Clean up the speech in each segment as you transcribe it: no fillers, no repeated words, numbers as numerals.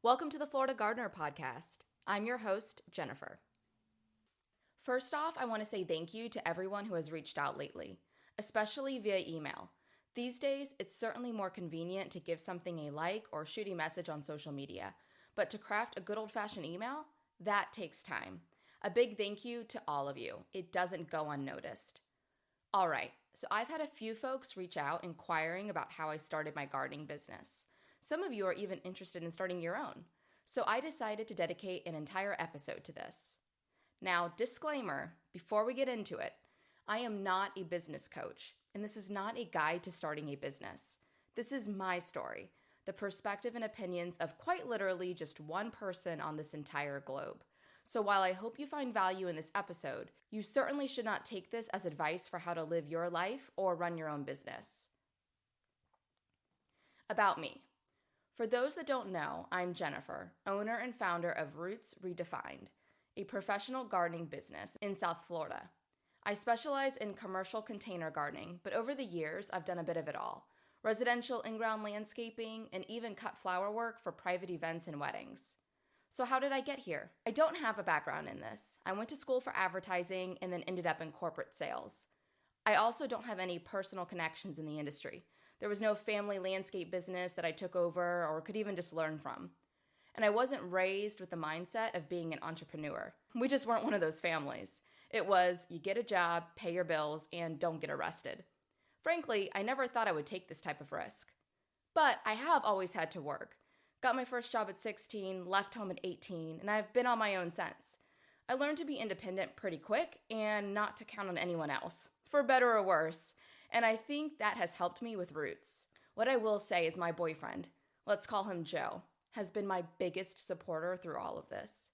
Welcome to the Florida Gardener Podcast. I'm your host, Jennifer. First off, I want to say thank you to everyone who has reached out lately, especially via email. These days, it's certainly more convenient to give something a like or shoot a message on social media, but to craft a good old-fashioned email, that takes time. A big thank you to all of you. It doesn't go unnoticed. All right, so I've had a few folks reach out inquiring about how I started my gardening business. Some of you are even interested in starting your own. So I decided to dedicate an entire episode to this. Now, disclaimer, before we get into it, I am not a business coach, and this is not a guide to starting a business. This is my story, the perspective and opinions of quite literally just one person on this entire globe. So while I hope you find value in this episode, you certainly should not take this as advice for how to live your life or run your own business. About me. For those that don't know, I'm Jennifer, owner and founder of Roots Redefined, a professional gardening business in South Florida. I specialize in commercial container gardening, but over the years, I've done a bit of it all. Residential in-ground landscaping, and even cut flower work for private events and weddings. So how did I get here? I don't have a background in this. I went to school for advertising and then ended up in corporate sales. I also don't have any personal connections in the industry. There was no family landscape business that I took over or could even just learn from. And I wasn't raised with the mindset of being an entrepreneur. We just weren't one of those families. It was, you get a job, pay your bills, and don't get arrested. Frankly, I never thought I would take this type of risk. But I have always had to work. Got my first job at 16, left home at 18, and I've been on my own since. I learned to be independent pretty quick and not to count on anyone else, for better or worse. And I think that has helped me with Roots. What I will say is my boyfriend, let's call him Joe, has been my biggest supporter through all of this.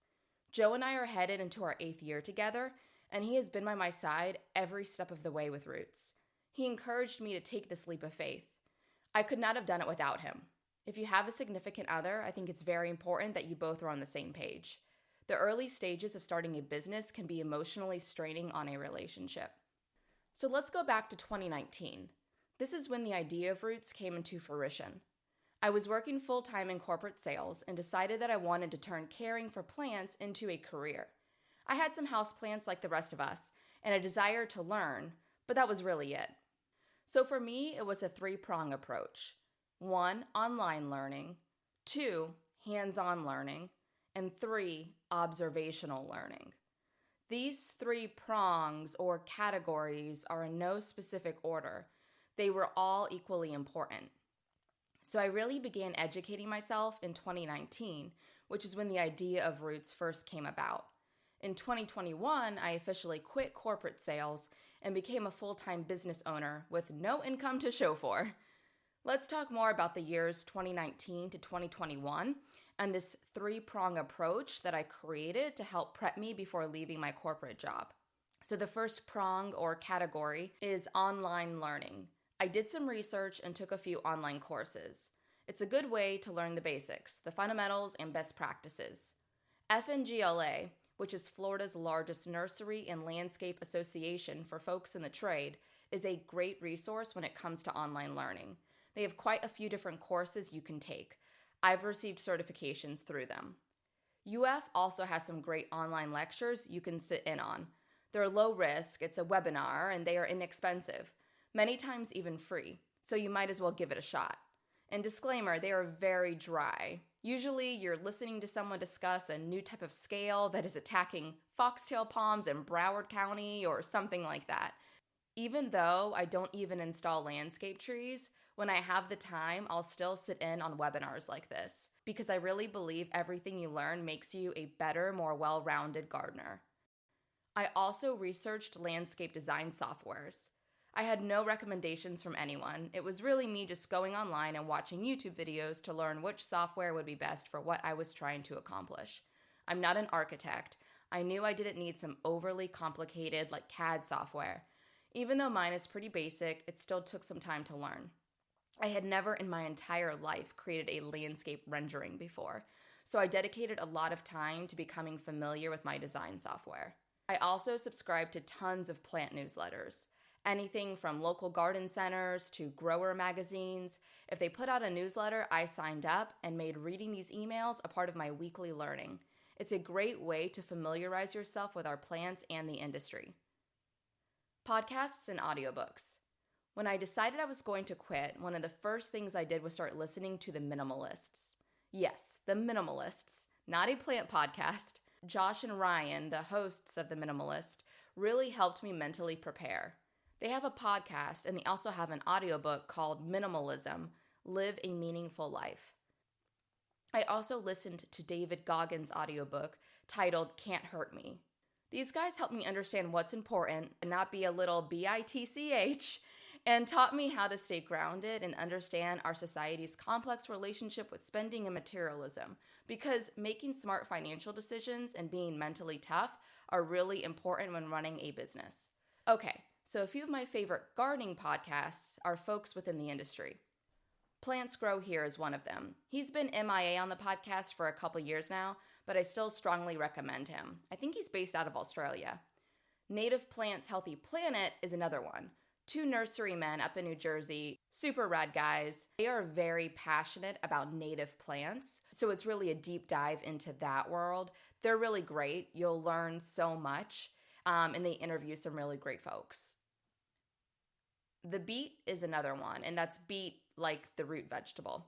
Joe and I are headed into our 8th year together, and he has been by my side every step of the way with Roots. He encouraged me to take this leap of faith. I could not have done it without him. If you have a significant other, I think it's very important that you both are on the same page. The early stages of starting a business can be emotionally straining on a relationship. So let's go back to 2019. This is when the idea of Roots came into fruition. I was working full-time in corporate sales and decided that I wanted to turn caring for plants into a career. I had some houseplants like the rest of us and a desire to learn, but that was really it. So for me, it was a 3-prong approach. 1, online learning. 2, hands-on learning. And 3, observational learning. These 3 prongs or categories are in no specific order. They were all equally important. So I really began educating myself in 2019, which is when the idea of Roots first came about. In 2021, I officially quit corporate sales and became a full-time business owner with no income to show for. Let's talk more about the years 2019 to 2021 and this 3-prong approach that I created to help prep me before leaving my corporate job. So the first prong or category is online learning. I did some research and took a few online courses. It's a good way to learn the basics, the fundamentals, and best practices. FNGLA, which is Florida's largest nursery and landscape association for folks in the trade, is a great resource when it comes to online learning. They have quite a few different courses you can take. I've received certifications through them. UF also has some great online lectures you can sit in on. They're low risk, it's a webinar, and they are inexpensive, many times even free, so you might as well give it a shot. And disclaimer, they are very dry. Usually you're listening to someone discuss a new type of scale that is attacking foxtail palms in Broward County or something like that. Even though I don't even install landscape trees, when I have the time, I'll still sit in on webinars like this because I really believe everything you learn makes you a better, more well-rounded gardener. I also researched landscape design softwares. I had no recommendations from anyone. It was really me just going online and watching YouTube videos to learn which software would be best for what I was trying to accomplish. I'm not an architect. I knew I didn't need some overly complicated like CAD software. Even though mine is pretty basic, it still took some time to learn. I had never in my entire life created a landscape rendering before, so I dedicated a lot of time to becoming familiar with my design software. I also subscribed to tons of plant newsletters. Anything from local garden centers to grower magazines. If they put out a newsletter, I signed up and made reading these emails a part of my weekly learning. It's a great way to familiarize yourself with our plants and the industry. Podcasts and audiobooks. When I decided I was going to quit, one of the first things I did was start listening to the Minimalists. Yes, the Minimalists, not a plant podcast. Josh and Ryan, the hosts of the Minimalist, really helped me mentally prepare. They have a podcast and they also have an audiobook called Minimalism, Live a Meaningful Life. I also listened to David Goggin's audiobook titled Can't Hurt Me. These guys helped me understand what's important and not be a little bitch, and taught me how to stay grounded and understand our society's complex relationship with spending and materialism, because making smart financial decisions and being mentally tough are really important when running a business. Okay, so a few of my favorite gardening podcasts are folks within the industry. Plants Grow Here is one of them. He's been MIA on the podcast for a couple years now, but I still strongly recommend him. I think he's based out of Australia. Native Plants Healthy Planet is another one. 2 nurserymen up in New Jersey, super rad guys. They are very passionate about native plants, so it's really a deep dive into that world. They're really great. You'll learn so much, and they interview some really great folks. The Beet is another one, and that's beet like the root vegetable.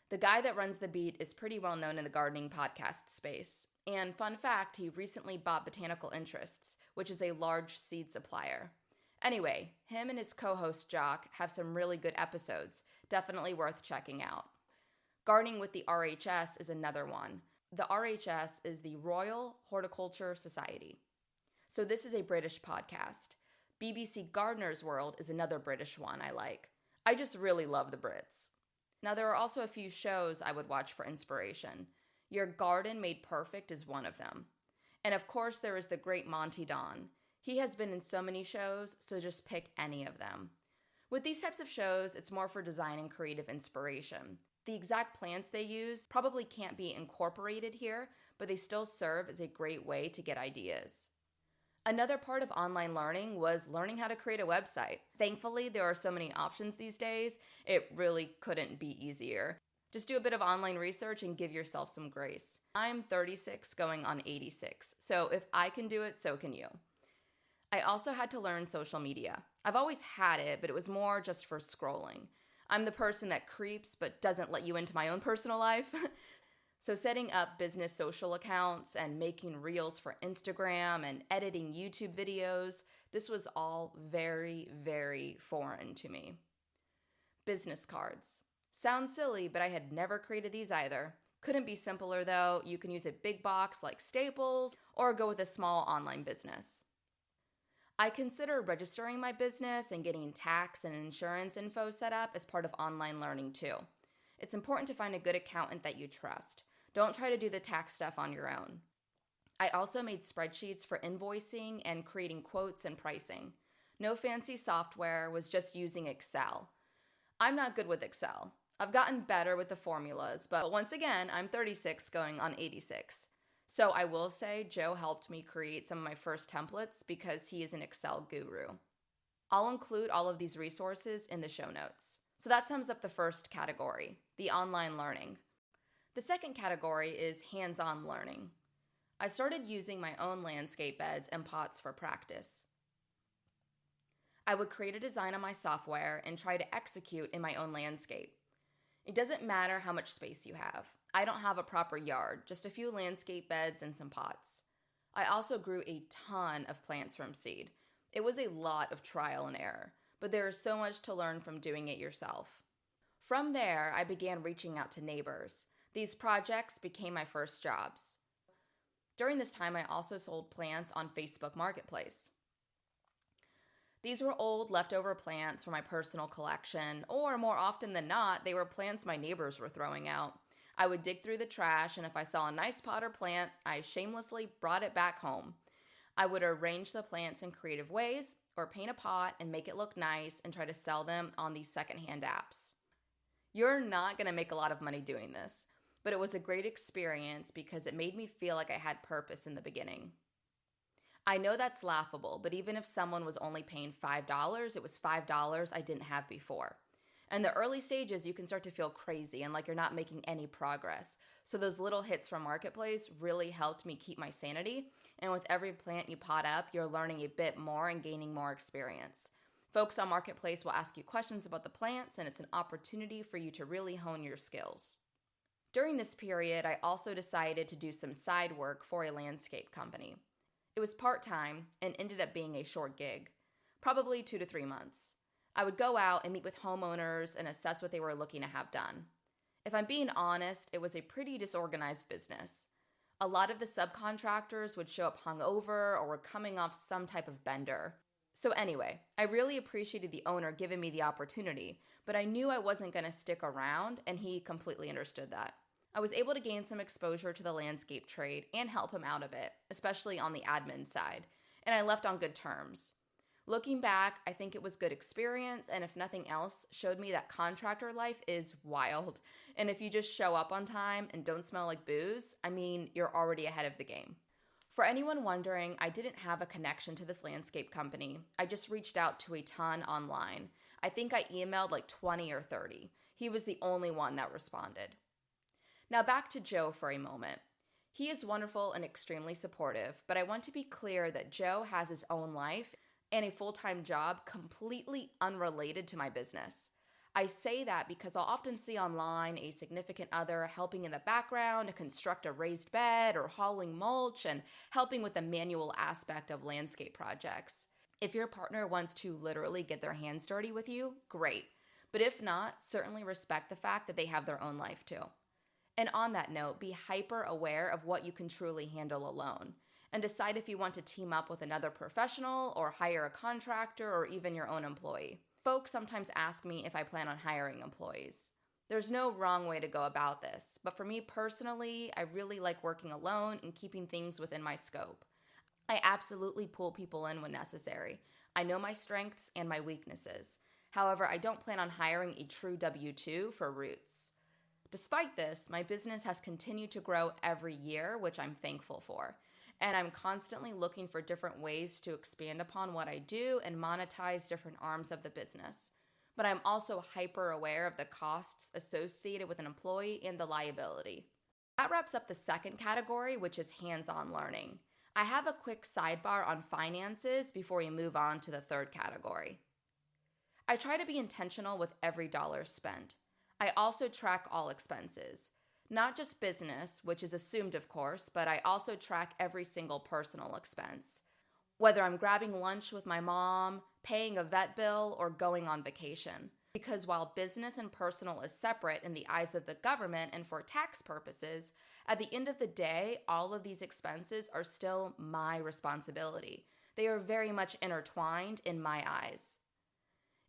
The guy that runs the Beet is pretty well known in the gardening podcast space. And fun fact, he recently bought Botanical Interests, which is a large seed supplier. Anyway, him and his co-host Jock have some really good episodes, definitely worth checking out. Gardening with the RHS is another one. The RHS is the Royal Horticulture Society. So this is a British podcast. BBC Gardener's World is another British one I like. I just really love the Brits. Now there are also a few shows I would watch for inspiration. Your Garden Made Perfect is one of them. And of course there is the great Monty Don. He has been in so many shows, so just pick any of them. With these types of shows, it's more for design and creative inspiration. The exact plants they use probably can't be incorporated here, but they still serve as a great way to get ideas. Another part of online learning was learning how to create a website. Thankfully, there are so many options these days, it really couldn't be easier. Just do a bit of online research and give yourself some grace. I'm 36 going on 86, so if I can do it, so can you. I also had to learn social media. I've always had it, but it was more just for scrolling. I'm the person that creeps but doesn't let you into my own personal life. So setting up business social accounts and making reels for Instagram and editing YouTube videos, this was all very, very foreign to me. Business cards. Sounds silly, but I had never created these either. Couldn't be simpler though. You can use a big box like Staples or go with a small online business. I consider registering my business and getting tax and insurance info set up as part of online learning too. It's important to find a good accountant that you trust. Don't try to do the tax stuff on your own. I also made spreadsheets for invoicing and creating quotes and pricing. No fancy software, was just using Excel. I'm not good with Excel. I've gotten better with the formulas, but once again, I'm 36 going on 86. So I will say Joe helped me create some of my first templates because he is an Excel guru. I'll include all of these resources in the show notes. So that sums up the first category, the online learning. The second category is hands-on learning. I started using my own landscape beds and pots for practice. I would create a design on my software and try to execute in my own landscape. It doesn't matter how much space you have. I don't have a proper yard, just a few landscape beds and some pots. I also grew a ton of plants from seed. It was a lot of trial and error, but there is so much to learn from doing it yourself. From there, I began reaching out to neighbors. These projects became my first jobs. During this time, I also sold plants on Facebook Marketplace. These were old leftover plants from my personal collection, or more often than not, they were plants my neighbors were throwing out. I would dig through the trash, and if I saw a nice pot or plant, I shamelessly brought it back home. I would arrange the plants in creative ways, or paint a pot and make it look nice and try to sell them on these secondhand apps. You're not going to make a lot of money doing this, but it was a great experience because it made me feel like I had purpose in the beginning. I know that's laughable, but even if someone was only paying $5, it was $5 I didn't have before. In the early stages, you can start to feel crazy and like you're not making any progress. So those little hits from Marketplace really helped me keep my sanity. And with every plant you pot up, you're learning a bit more and gaining more experience. Folks on Marketplace will ask you questions about the plants, and it's an opportunity for you to really hone your skills. During this period, I also decided to do some side work for a landscape company. It was part-time and ended up being a short gig, probably 2 to 3 months. I would go out and meet with homeowners and assess what they were looking to have done. If I'm being honest, it was a pretty disorganized business. A lot of the subcontractors would show up hungover or were coming off some type of bender. So anyway, I really appreciated the owner giving me the opportunity, but I knew I wasn't going to stick around, and he completely understood that. I was able to gain some exposure to the landscape trade and help him out a bit, especially on the admin side, and I left on good terms. Looking back, I think it was good experience, and if nothing else, showed me that contractor life is wild. And if you just show up on time and don't smell like booze, you're already ahead of the game. For anyone wondering, I didn't have a connection to this landscape company. I just reached out to a ton online. I think I emailed like 20 or 30. He was the only one that responded. Now back to Joe for a moment. He is wonderful and extremely supportive, but I want to be clear that Joe has his own life and a full-time job completely unrelated to my business. I say that because I'll often see online a significant other helping in the background to construct a raised bed or hauling mulch and helping with the manual aspect of landscape projects. If your partner wants to literally get their hands dirty with you, great. But if not, certainly respect the fact that they have their own life too. And on that note, be hyper aware of what you can truly handle alone, and decide if you want to team up with another professional or hire a contractor or even your own employee. Folks sometimes ask me if I plan on hiring employees. There's no wrong way to go about this, but for me personally, I really like working alone and keeping things within my scope. I absolutely pull people in when necessary. I know my strengths and my weaknesses. However, I don't plan on hiring a true W-2 for Roots. Despite this, my business has continued to grow every year, which I'm thankful for. And I'm constantly looking for different ways to expand upon what I do and monetize different arms of the business. But I'm also hyper aware of the costs associated with an employee and the liability. That wraps up the second category, which is hands-on learning. I have a quick sidebar on finances before we move on to the third category. I try to be intentional with every dollar spent. I also track all expenses. Not just business, which is assumed of course, but I also track every single personal expense. Whether I'm grabbing lunch with my mom, paying a vet bill, or going on vacation. Because while business and personal is separate in the eyes of the government and for tax purposes, at the end of the day, all of these expenses are still my responsibility. They are very much intertwined in my eyes.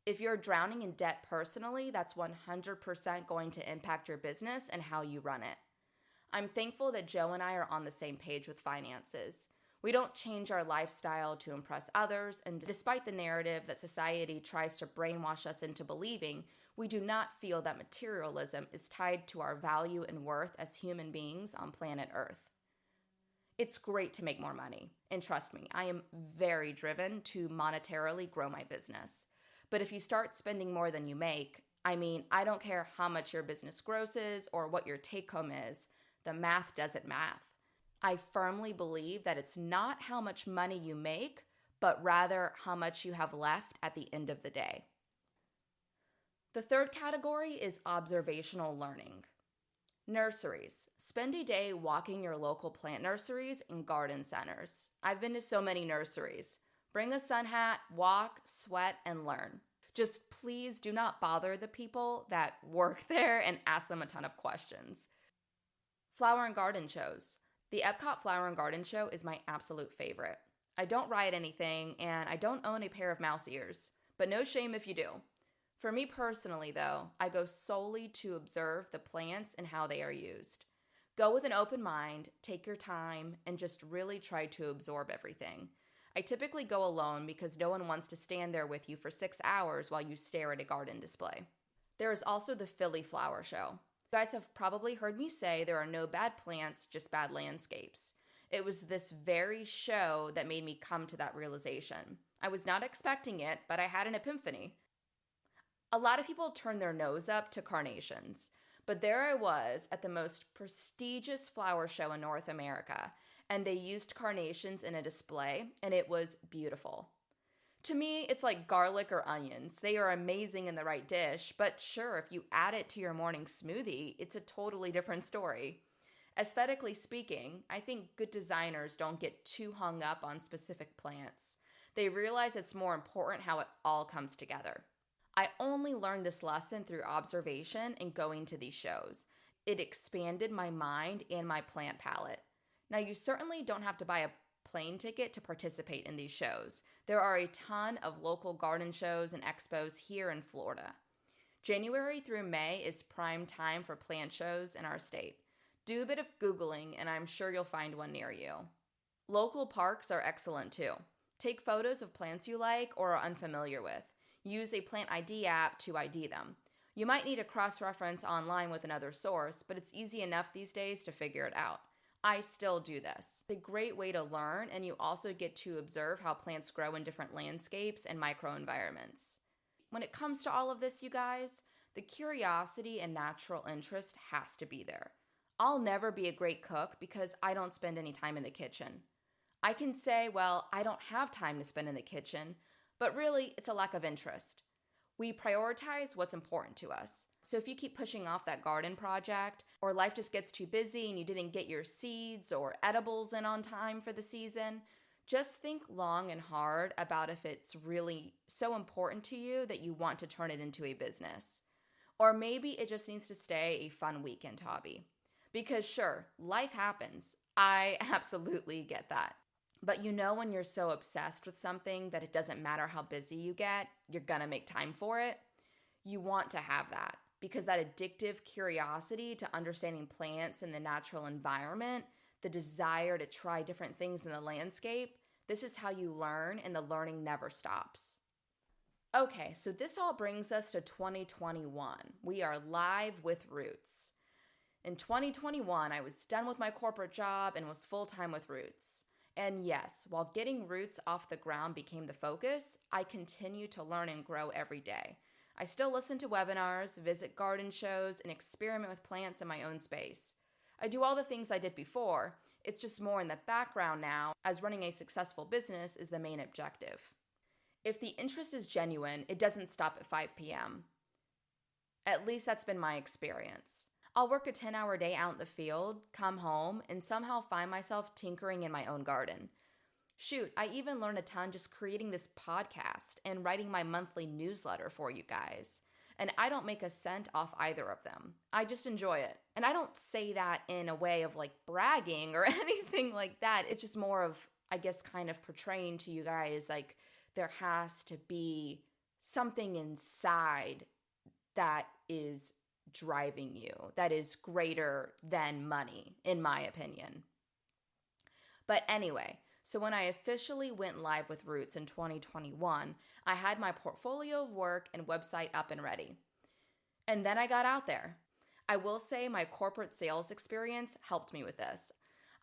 If you're drowning in debt personally, that's 100% going to impact your business and how you run it. I'm thankful that Joe and I are on the same page with finances. We don't change our lifestyle to impress others, and despite the narrative that society tries to brainwash us into believing, we do not feel that materialism is tied to our value and worth as human beings on planet Earth. It's great to make more money, and trust me, I am very driven to monetarily grow my business. But if you start spending more than you make, I don't care how much your business grosses or what your take home is, the math doesn't math. I firmly believe that it's not how much money you make, but rather how much you have left at the end of the day. The third category is observational learning. Nurseries. Spend a day walking your local plant nurseries and garden centers. I've been to so many nurseries. Bring a sun hat, walk, sweat, and learn. Just please do not bother the people that work there and ask them a ton of questions. Flower and garden shows. The Epcot Flower and Garden Show is my absolute favorite. I don't ride anything, and I don't own a pair of mouse ears, but no shame if you do. For me personally, though, I go solely to observe the plants and how they are used. Go with an open mind, take your time, and just really try to absorb everything. I typically go alone because no one wants to stand there with you for 6 hours while you stare at a garden display. There is also the Philly Flower Show. You guys have probably heard me say there are no bad plants, just bad landscapes. It was this very show that made me come to that realization. I was not expecting it, but I had an epiphany. A lot of people turn their nose up to carnations, but there I was at the most prestigious flower show in North America, and they used carnations in a display, and it was beautiful. To me, it's like garlic or onions. They are amazing in the right dish, but sure, if you add it to your morning smoothie, it's a totally different story. Aesthetically speaking, I think good designers don't get too hung up on specific plants. They realize it's more important how it all comes together. I only learned this lesson through observation and going to these shows. It expanded my mind and my plant palette. Now, you certainly don't have to buy a plane ticket to participate in these shows. There are a ton of local garden shows and expos here in Florida. January through May is prime time for plant shows in our state. Do a bit of Googling and I'm sure you'll find one near you. Local parks are excellent too. Take photos of plants you like or are unfamiliar with. Use a plant ID app to ID them. You might need to cross-reference online with another source, but it's easy enough these days to figure it out. I still do this. It's a great way to learn, and you also get to observe how plants grow in different landscapes and microenvironments. When it comes to all of this, you guys, the curiosity and natural interest has to be there. I'll never be a great cook because I don't spend any time in the kitchen. I can say, well, I don't have time to spend in the kitchen, but really, it's a lack of interest. We prioritize what's important to us. So if you keep pushing off that garden project, or life just gets too busy and you didn't get your seeds or edibles in on time for the season, just think long and hard about if it's really so important to you that you want to turn it into a business. Or maybe it just needs to stay a fun weekend hobby. Because sure, life happens. I absolutely get that. But you know when you're so obsessed with something that it doesn't matter how busy you get, you're gonna make time for it? You want to have that because that addictive curiosity to understanding plants and the natural environment, the desire to try different things in the landscape, this is how you learn and the learning never stops. Okay, so this all brings us to 2021. We are live with Roots. In 2021, I was done with my corporate job and was full-time with Roots. And yes, while getting Roots off the ground became the focus, I continue to learn and grow every day. I still listen to webinars, visit garden shows, and experiment with plants in my own space. I do all the things I did before, it's just more in the background now, as running a successful business is the main objective. If the interest is genuine, it doesn't stop at 5 p.m. At least that's been my experience. I'll work a 10-hour day out in the field, come home, and somehow find myself tinkering in my own garden. Shoot, I even learned a ton just creating this podcast and writing my monthly newsletter for you guys. And I don't make a cent off either of them. I just enjoy it. And I don't say that in a way of like bragging or anything like that. It's just more of, I guess, kind of portraying to you guys like there has to be something inside that is driving you, that is greater than money, in my opinion. But anyway, so when I officially went live with Roots in 2021, I had my portfolio of work and website up and ready. And then I got out there. I will say my corporate sales experience helped me with this.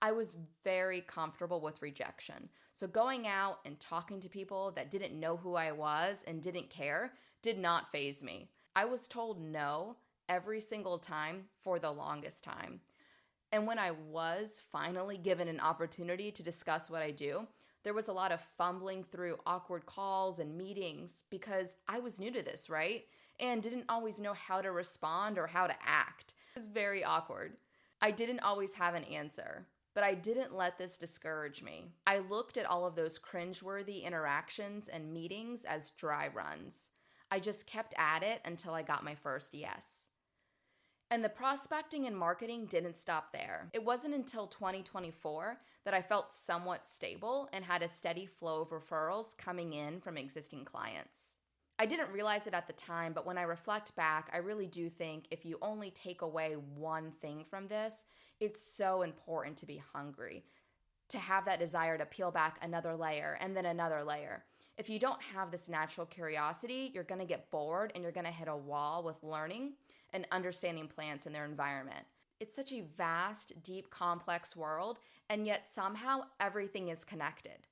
I was very comfortable with rejection. So going out and talking to people that didn't know who I was and didn't care did not faze me. I was told no every single time for the longest time. And when I was finally given an opportunity to discuss what I do, there was a lot of fumbling through awkward calls and meetings because I was new to this, right? And didn't always know how to respond or how to act. It was very awkward. I didn't always have an answer, but I didn't let this discourage me. I looked at all of those cringeworthy interactions and meetings as dry runs. I just kept at it until I got my first yes. And the prospecting and marketing didn't stop there. It wasn't until 2024 that I felt somewhat stable and had a steady flow of referrals coming in from existing clients. I didn't realize it at the time, but when I reflect back, I really do think if you only take away one thing from this, it's so important to be hungry, to have that desire to peel back another layer and then another layer. If you don't have this natural curiosity, you're going to get bored and you're going to hit a wall with learning and understanding plants and their environment. It's such a vast, deep, complex world, and yet somehow everything is connected.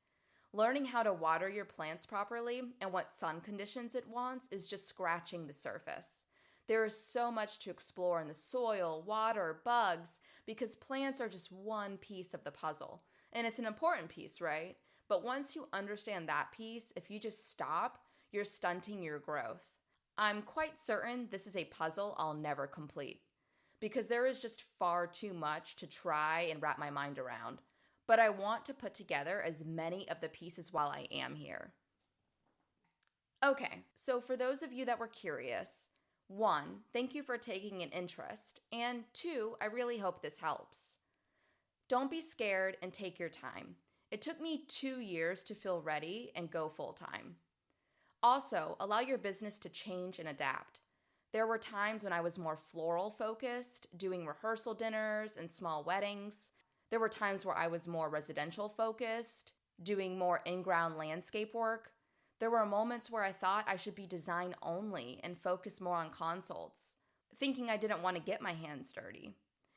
Learning how to water your plants properly and what sun conditions it wants is just scratching the surface. There is so much to explore in the soil, water, bugs, because plants are just one piece of the puzzle. And it's an important piece, right? But once you understand that piece, if you just stop, you're stunting your growth. I'm quite certain this is a puzzle I'll never complete, because there is just far too much to try and wrap my mind around. But I want to put together as many of the pieces while I am here. Okay, so for those of you that were curious, 1, thank you for taking an interest, and 2, I really hope this helps. Don't be scared and take your time. It took me 2 years to feel ready and go full-time. Also, allow your business to change and adapt. There were times when I was more floral focused, doing rehearsal dinners and small weddings. There were times where I was more residential focused, doing more in-ground landscape work. There were moments where I thought I should be design only and focus more on consults, thinking I didn't want to get my hands dirty.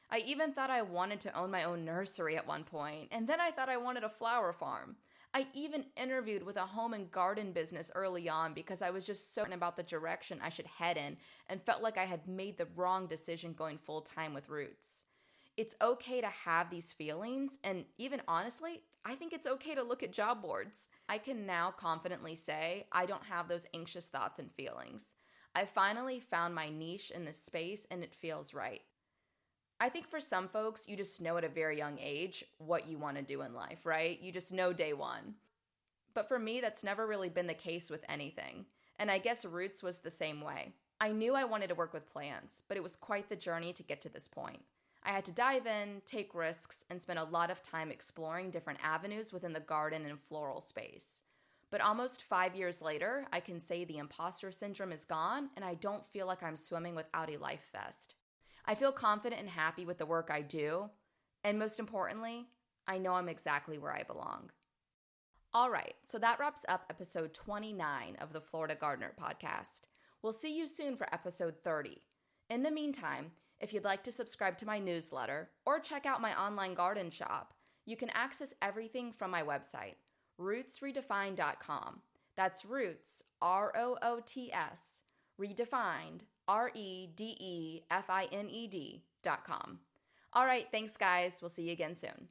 I even thought I wanted to own my own nursery at one point, and then I thought I wanted a flower farm. I even interviewed with a home and garden business early on because I was just certain about the direction I should head in and felt like I had made the wrong decision going full-time with Roots. It's okay to have these feelings, and even honestly, I think it's okay to look at job boards. I can now confidently say I don't have those anxious thoughts and feelings. I finally found my niche in this space and it feels right. I think for some folks, you just know at a very young age what you want to do in life, right? You just know day one. But for me, that's never really been the case with anything. And I guess Roots was the same way. I knew I wanted to work with plants, but it was quite the journey to get to this point. I had to dive in, take risks, and spend a lot of time exploring different avenues within the garden and floral space. But almost 5 years later, I can say the imposter syndrome is gone, and I don't feel like I'm swimming without a life vest. I feel confident and happy with the work I do, and most importantly, I know I'm exactly where I belong. All right, so that wraps up episode 29 of the Florida Gardener podcast. We'll see you soon for episode 30. In the meantime, if you'd like to subscribe to my newsletter or check out my online garden shop, you can access everything from my website, rootsredefined.com. That's Roots, R-O-O-T-S, redefined, REDEFINED.com. All right, thanks guys. We'll see you again soon.